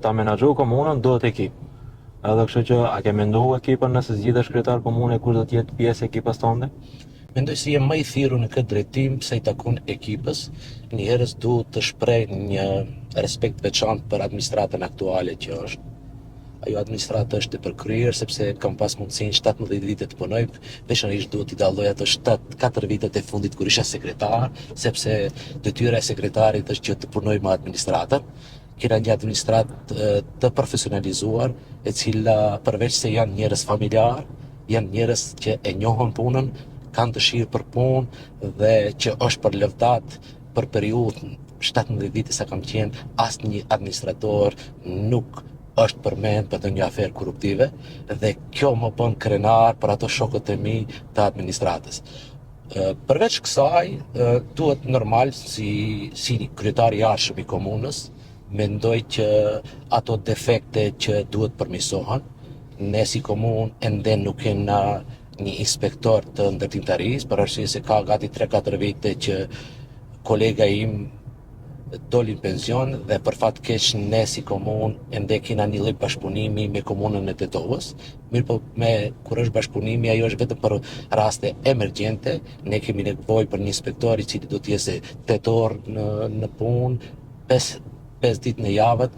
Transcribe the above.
Ta menaxhu komunën duhet ekip. Edhe kështu që a ke menduar ekipën nëse zgjidhesh kryetar komune kush do të jetë pjesë e ekipës tënde? Mendoj se jem më i thirrur në këtë drejtim se i takon ekipës. Njëherës duhet të shpreh një respekt veçantë për administratën aktuale që është. Ajo administratë është e përkryer sepse kam pas mundësinë 17 vite të punoj, veçanërisht duhet t'i dalloj ato 4 vitet e fundit kur isha sekretar, sepse detyra e sekretarit është që të punoj me administratën. Kena një administratë të profesionalizuar, e cila përveç se janë njerëz familjar, janë njerëz që e njohën punën, kanë dëshirë për punë dhe që është për lëvdat për periudhën 17 vite sa kam qenë, asnjë administrator nuk është përmend për të një aferë korruptive dhe kjo më bën krenar për ato shokët e mi të administratës. Përveç kësaj, duhet normal si kryetar i arshëm i komunës, mendoj që ato defekte që duhet përmirësohen. Ne si komunë ende nuk kena një inspektor të ndërtimtarisë, për arsye se ka gati 3-4 vite që kolega im doli në pension dhe për fat keq ne si komunë ende kena një lloj bashkëpunimi me komunën e Tetovës. Mirëpo kur është bashkëpunimi ajo është vetëm për raste emergjente. Ne kemi nevojë për një inspektor i cili do të jetë 8 orë në punë, 5 ditë në javë.